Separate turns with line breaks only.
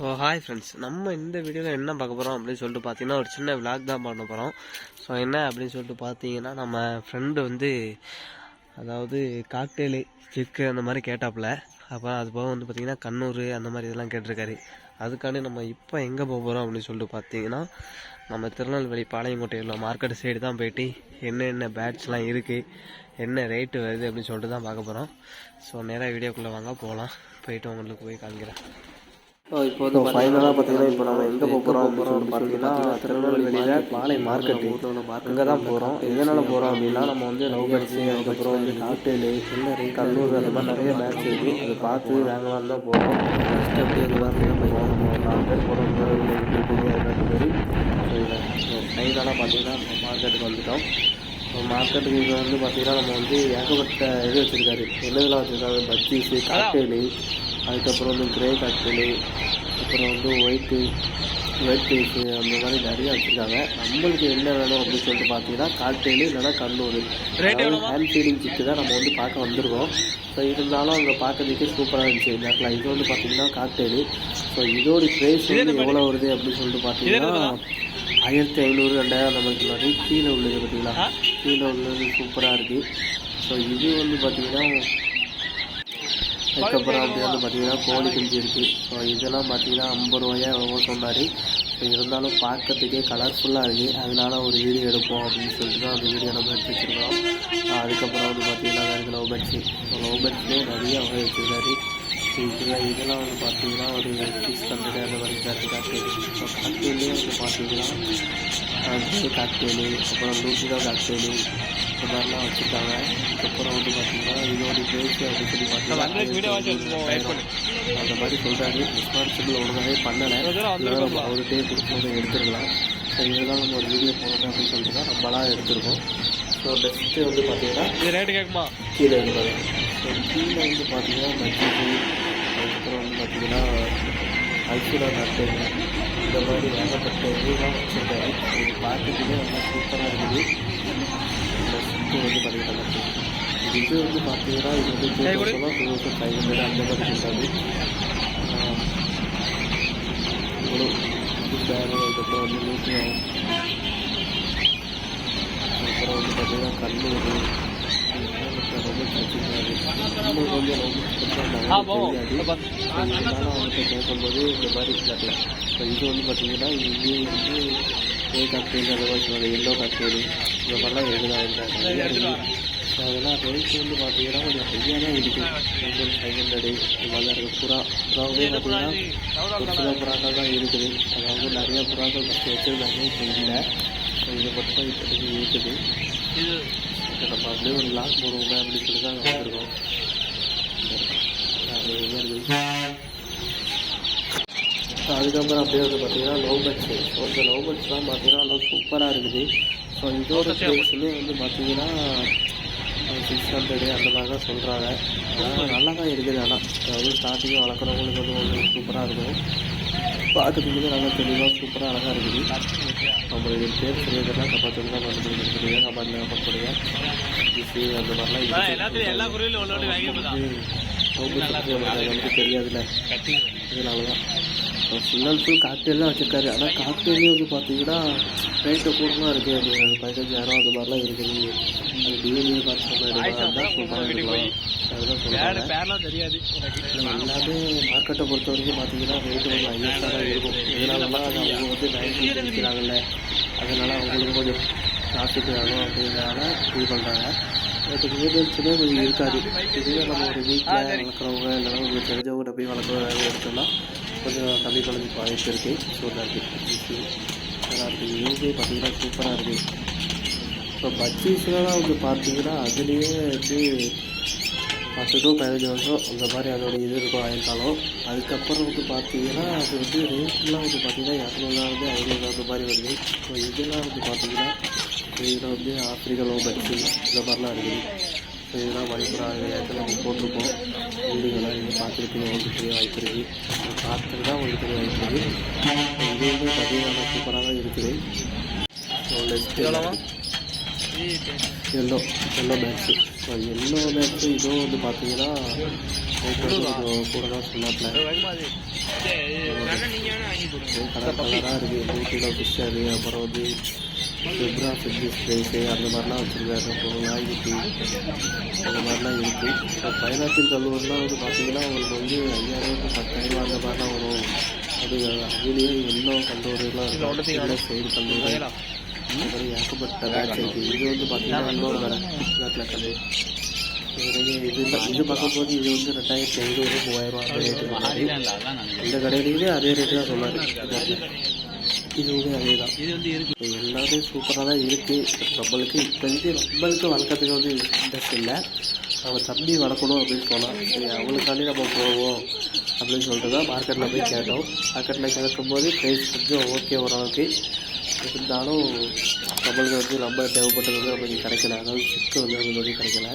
Hi friends, நம்ம இந்த வீடியோவில் என்ன பார்க்க போகிறோம் அப்படின்னு சொல்லிட்டு பார்த்தீங்கன்னா ஒரு சின்ன விளாக் தான் பண்ண போகிறோம். ஸோ என்ன அப்படின்னு சொல்லிட்டு பார்த்தீங்கன்னா நம்ம ஃப்ரெண்டு வந்து அதாவது காக்டெயிலு ஜிக்கு அந்த மாதிரி கேட்டாப்புல. அப்போ அது போக வந்து பார்த்திங்கன்னா கண்ணூர் அந்த மாதிரி இதெல்லாம் கேட்டிருக்காரு. அதுக்காண்டி நம்ம இப்போ எங்கே போக போகிறோம் அப்படின்னு சொல்லிட்டு பார்த்தீங்கன்னா நம்ம திருநெல்வேலி பாளையங்கோட்டையில் மார்க்கெட் சைடு தான் போயிட்டு என்னென்ன பேட்ஸ்லாம் இருக்குது, என்ன ரேட்டு வருது அப்படின்னு சொல்லிட்டு தான் பார்க்க போகிறோம். ஸோ நேராக வீடியோக்குள்ளே வாங்க போகலாம். போயிட்டு உங்களுக்கு போய் காமிக்கிறேன். இப்போ வந்து ஃபைனலாக பார்த்தீங்கன்னா இப்போ நம்ம எங்கே போகிறோம் அப்படின்னு சொல்லிட்டு பார்த்தீங்கன்னா திருநெல்வேலியில் பாளை மார்க்கெட்டு அங்கே தான் போகிறோம். எதனால் போகிறோம் அப்படின்னா நம்ம வந்து லவ் பேட்ஸு, அதுக்கப்புறம் வந்து காக்டெயிலு, கண்ணூர் அந்த மாதிரி நிறைய பேட்ஸ் இருக்குது. அதை பார்த்து வாங்கலான்னு தான் போகிறோம். ஃபஸ்ட்டு அப்படியே அது மாதிரி போகிறோம். நம்ம 4 பேர் போகிறோம், 2 பேர். ஸோ ஃபைனலாக பார்த்தீங்கன்னா நம்ம மார்க்கெட்டுக்கு வந்துட்டோம். மார்க்கெட்டுக்கு இப்போ வந்து பார்த்திங்கன்னா நம்ம வந்து ஏகப்பட்ட இது வச்சுருக்காரு. என்னதெல்லாம் வச்சுருக்காரு, பஜ்ஜீஸு, காக்டெயிலு, அதுக்கப்புறம் வந்து கிரே காக்டெயிலு, அப்புறம் வந்து ஒயிட் பீஸு அந்த மாதிரி நிறையா வச்சுருக்காங்க. நம்மளுக்கு என்ன வேணும் அப்படின்னு சொல்லிட்டு பார்த்தீங்கன்னா காக்டெயிலு இல்லைனா கண்ணூர் ஹேண்ட் ஃபீடிங் சிக்கு தான் நம்ம வந்து பார்க்க வந்திருக்கோம். ஸோ இருந்தாலும் அங்கே பார்க்கறதுக்கே சூப்பராக இருந்துச்சு இந்த இடத்துல. இது வந்து பார்த்திங்கன்னா காக்டெயிலு. ஸோ இதோட ப்ரைஸ் வந்து எவ்வளோ வருது அப்படின்னு சொல்லிட்டு பார்த்தீங்கன்னா 1500 2000 அந்த மாதிரி மாதிரி கீழே உள்ளது. பார்த்தீங்களா, கீழே உள்ளது சூப்பராக இருக்குது. ஸோ இது வந்து பார்த்திங்கன்னா அதுக்கப்புறம் அப்படி வந்து பார்த்திங்கன்னா கோழி குஞ்சு இருக்குது. ஸோ இதெல்லாம் பார்த்திங்கன்னா 50 ரூபாயா எவ்வளோ சொன்னார். ஸோ இருந்தாலும் பார்க்கறதுக்கே கலர்ஃபுல்லாக இருக்குது. அதனால ஒரு வீடியோ எடுப்போம் அப்படின்னு சொல்லிட்டு தான் அந்த வீடியோ நம்ம எடுத்து வச்சுருக்கோம். அதுக்கப்புறம் வந்து பார்த்திங்கன்னா வேறு லவ் பேட்ஸு. ஸோ லவ் பேட்ஸ்லேயே நிறைய வகை வச்சுருக்காரு. இதெல்லாம் வந்து பார்த்திங்கன்னா ஒரு 600 அந்த மாதிரி காக்டெயிலு. ஸோ காக்டெயிலே வந்து பார்த்திங்கன்னா காக்டெயிலு, அப்புறம் 100 ரூபா காக்டெயிலு இந்த மாதிரிலாம் வச்சுருக்காங்க. அதுக்கப்புறம் வந்து பார்த்திங்கன்னா இதோட ப்ரைஸ் அப்படின்னு சொல்லி பார்த்தீங்கன்னா அந்த மாதிரி சொல்கிறாரு. ரெஸ்பான்சிபிள் ஒழுங்காகவே பண்ணலை, அவர்கிட்டே கொடுத்து எடுத்துருக்கலாம். ஸோ இதெல்லாம் நம்ம ஒரு வீடியோ போடணும் அப்படின்னு சொல்லிட்டு தான் நம்மளாம் எடுத்துருக்கோம். ஸோ பெஸ்ட்டு வந்து பார்த்திங்கன்னா ரேட்டு கேட்குமா கீழே இருக்காங்க. ஸோ கீழே வந்து பார்த்திங்கன்னா பஜ்ஜி, அதுக்கப்புறம் வந்து பார்த்திங்கன்னா ஐஸ்வர்யா காக்டெயிலு இந்த மாதிரி ஏகப்பட்ட இதுதான் வச்சுருக்காரு. இது பார்க்கறதுக்கே நல்லா சூப்பராக இருக்குது. இந்த சுட்டு வந்து பார்த்திங்கன்னா இது வந்து பார்த்தீங்கன்னா இது வந்து 2500 அந்த மாதிரி சொல்கிறாரு. இவ்வளோ பேரு, அதுக்கப்புறம் வந்து 100, அதுக்கப்புறம் வந்து பார்த்திங்கன்னா கண்ணூர் ரொம்ப வச்சுருக்காரு. இன்னும் கொஞ்சம் ரொம்ப தெரியாது. இதனால அவங்கள்ட்ட கேட்கும்போது இந்த மாதிரி தரல. ஸோ இது வந்து பார்த்திங்கன்னா இங்கே வந்து காக்டெயில் அந்த மாதிரி சொல்லுவாங்க, எல்லோ காக்டெயில் இந்த மாதிரிலாம் எதுனா நிறையா இருக்குது. ஸோ அதெல்லாம் ரேட்டு வந்து பார்த்திங்கன்னா கொஞ்சம் ஹையாக தான் இருக்குது. 500 இந்த மாதிரி தான் இருக்குது. புறாவே பார்த்திங்கன்னா ஒரு சில புறாக்கள் தான் இருக்குது. அதாவது நிறைய புறாக்கள் ஃபஸ்ட்டு வச்சுருந்தாங்க, இப்போ இல்லை. ஸோ இது மட்டும் தான் இப்போதைக்கு இருக்குது. இப்போ நம்ம அப்படியே ஒரு லாக் போடுவோங்க அப்படின்னு சொல்லி தான் வந்திருக்கோம். அதுக்கப்புறம் அப்படியே வந்து பார்த்திங்கன்னா லவ் பேட்ஸு. ஸோ இந்த லவ் பேட்ஸ்லாம் பார்த்திங்கன்னா நல்லா சூப்பராக இருக்குது. ஸோ இதோட ப்ரைஸுமே வந்து பார்த்திங்கன்னா 600 அந்த மாதிரி தான் சொல்கிறாங்க. ஆனால் நல்லா தான் இருக்குது. ஆனால் அதாவது ஸ்டார்டிங்காக வளர்க்குறவங்களுக்கு வந்து ஒரு சூப்பராக இருக்கும். பார்க்கறதுக்கு நல்லா தெளிவாக சூப்பராக அழகாக இருக்குது. நம்மளுக்கு பேர் சொல்லியதெல்லாம் கப்பாத்து தான் பண்ணுறீங்க, கப்பாத்தில் கப்பப்படுங்க ஈஸி அந்த மாதிரிலாம் நமக்கு தெரியாதுல்ல. இதனால தான் ஃபுல் அண்ட் ஃபுல் காக்டெயில் தான் வச்சுருக்காரு. ஆனால் காக்டெயிலே வந்து பார்த்திங்கன்னா ரேட்டு கூடமாக இருக்குது. அப்படிங்கிறது 15000 அந்த மாதிரிலாம் இருக்குது. அது டிஎன்ஏ பார்த்து தான் சூப்பராக எடுக்கலாம். அதுதான் சொல்கிறாங்க. எல்லாமே மார்க்கெட்டை பொறுத்த வரைக்கும் பார்த்திங்கன்னா ரேட்டு கொஞ்சம் ஹையஸ்டாக தான் இருக்கும். இதனாலலாம் அவங்க வந்து 90 விற்கிறாங்கல்ல, அதனால் அவங்களுக்கு கொஞ்சம் ப்ராஃபிட் ஆகும் அப்படிங்கிறனால இது பண்ணுறாங்க. இப்போ நியூபேட்ஸுமே கொஞ்சம் இருக்காது. இதுவே நம்ம ஒரு வீட்டில் வளர்க்குறவங்க இல்லைனா உங்களுக்கு தெரிஞ்சவங்க போய் வளர்க்குறவங்க எடுத்தோம்னா கொஞ்சம் கம்மி பண்ணி வாய்ப்பு இருக்குது. ஸோ இருக்குது நல்லா இருக்குது. இதுவே பார்த்திங்கன்னா சூப்பராக இருக்குது. ஸோ பஜ்ஜீஸ்லாம் வந்து பார்த்திங்கன்னா அதுலேயே வந்து 10 to 15 வருஷம் அந்த மாதிரி அதோட இது இருக்கும் ஆயிருந்தாலும். அதுக்கப்புறம் வந்து பார்த்திங்கன்னா அது வந்து ரேட்லாம் வந்து பார்த்திங்கன்னா 200 500 அந்த மாதிரி வருது. ஸோ இதெல்லாம் வந்து பார்த்திங்கன்னா இதில் வந்து ஆஃப்ரிக்கா லவ் பேட்ஸு இந்த மாதிரிலாம் இருக்குது. ஸோ இதெல்லாம் மணிப்புறா இடத்துல நம்ம போட்டிருப்போம். வீடுகள்லாம் நீங்கள் பார்த்துருப்பீங்க, உங்களுக்கு தெரிய வாய்ப்பு இருக்குது. பார்த்துட்டு தான் உங்களுக்கு தெரிய வாய்ப்பு இருக்குது. இதுவுமே பார்த்திங்கன்னா சூப்பராக தான் இருக்குது. So next yellow pads. So yellow pads இதுவும் வந்து பார்த்திங்கன்னா கொஞ்சம் கூட தான் சொன்னாப்பில். கலர் கலராக இருக்குது. ஊட்டியில் ஃபிஷ்ஷரு, அப்புறம் வந்து ஜெப்ரா ஃபிஷ் ஃப்ரைஸு அந்த மாதிரிலாம் வச்சுருக்காரு. அப்புறம் நாய்க்குட்டி அந்த மாதிரிலாம் இருக்குது. இப்போ பைனாப்பிள் கல்லூரிலாம் வந்து பார்த்திங்கன்னா உங்களுக்கு வந்து 5000 to 10,000 அந்த மாதிரிலாம் வரும். அது அதுலேயே எல்லோ கல்லூரிலாம் இருக்குது, சைடு கல்லூரி, இந்த மாதிரி ஏகப்பட்ட பேட்ச் இருக்குது. இது வந்து பார்த்திங்கன்னா இன்னொரு கடை நாட்டில் கடை. இது பார்க்கும்போது இது வந்து 2500 3000 அந்த ரேட்டு சொன்னார். இந்த கடையிலேயே அதே ரேட்டு தான் சொன்னார். இதுவுமே அதே தான். இது வந்து இருக்குது, எல்லாமே சூப்பராக தான் இருக்குது. நம்மளுக்கு நம்மளுக்கு வளர்க்கறதுக்கு வந்து இன்ட்ரெஸ்ட் இல்லை. நம்ம தம்பி வளர்க்கணும் அப்படின்னு சொன்னால் சரி அவங்களுக்காண்டி நம்ம போவோம் அப்படின்னு சொல்லிட்டு தான் மார்க்கெட்டில் போய் கேட்டோம். மார்க்கெட்டில் கேட்கும்போது ப்ரைஸ் கொஞ்சம் ஓகே ஓரளவுக்கு இருந்தாலும் நம்மளுக்கு வந்து ரொம்ப தேவைப்பட்டது வந்து நம்மளுக்கு கிடைக்கல. அதாவது சிக்கு வந்து நம்மளுக்கு கிடைக்கல.